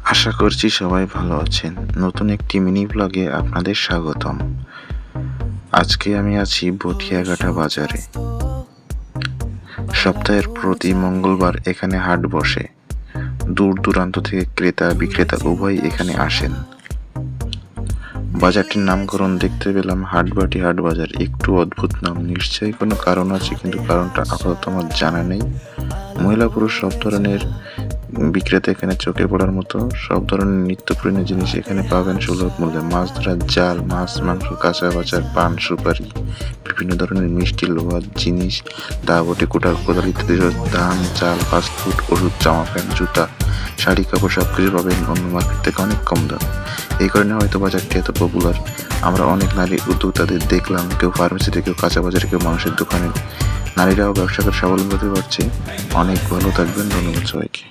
আশা করছি সবাই ভালো আছেন। নতুন একটি মিনি ব্লগে আপনাদের স্বাগতম। আজকে আমি আছি বটিয়াঘাটা বাজারে। সপ্তাহের প্রতি মঙ্গলবার এখানে হাট বসে। দূর দূরান্ত থেকে ক্রেতা বিক্রেতা উভয়ই এখানে আসেন। বাজারটির নামকরণ দেখতে পেলাম হাটবাটি হাট বাজার। একটু অদ্ভুত নাম, নিশ্চয়ই কোনো কারণ আছে, কিন্তু কারণটা আপাতত আমার জানা নেই। মহিলা পুরুষ সব ধরনের বিক্রেতা এখানে চোখে পড়ার মতো। সব ধরনের নিত্য প্রয়োজনীয় জিনিস এখানে পাবেন সুলভ মূল্যে। মাছ ধরার জাল, মাছ মাংস, কাঁচা বাজার, পান সুপারি, বিভিন্ন ধরনের মিষ্টি, লোহার জিনিস, দা বটি, কুটার কোদাল ইত্যাদি, ধান চাল, ফাস্টফুড, ওষুধ, জামা প্যান্ট, জুতা, শাড়ি কাপড় সবকিছু পাবেন অন্য মার্কেট থেকে অনেক কম দামে। এই কারণে হয়তো বাজারটি এত পপুলার। আমরা অনেক নারী উদ্যোক্তাদের দেখলাম, কেউ ফার্মেসিতে, কেউ কাঁচা বাজারে, কেউ মাংসের দোকানে। নারীরাও ব্যবসা করে স্বাবলম্বী হতে পারছে। অনেক ভালো থাকবেন, ধন্যবাদ সবাইকে।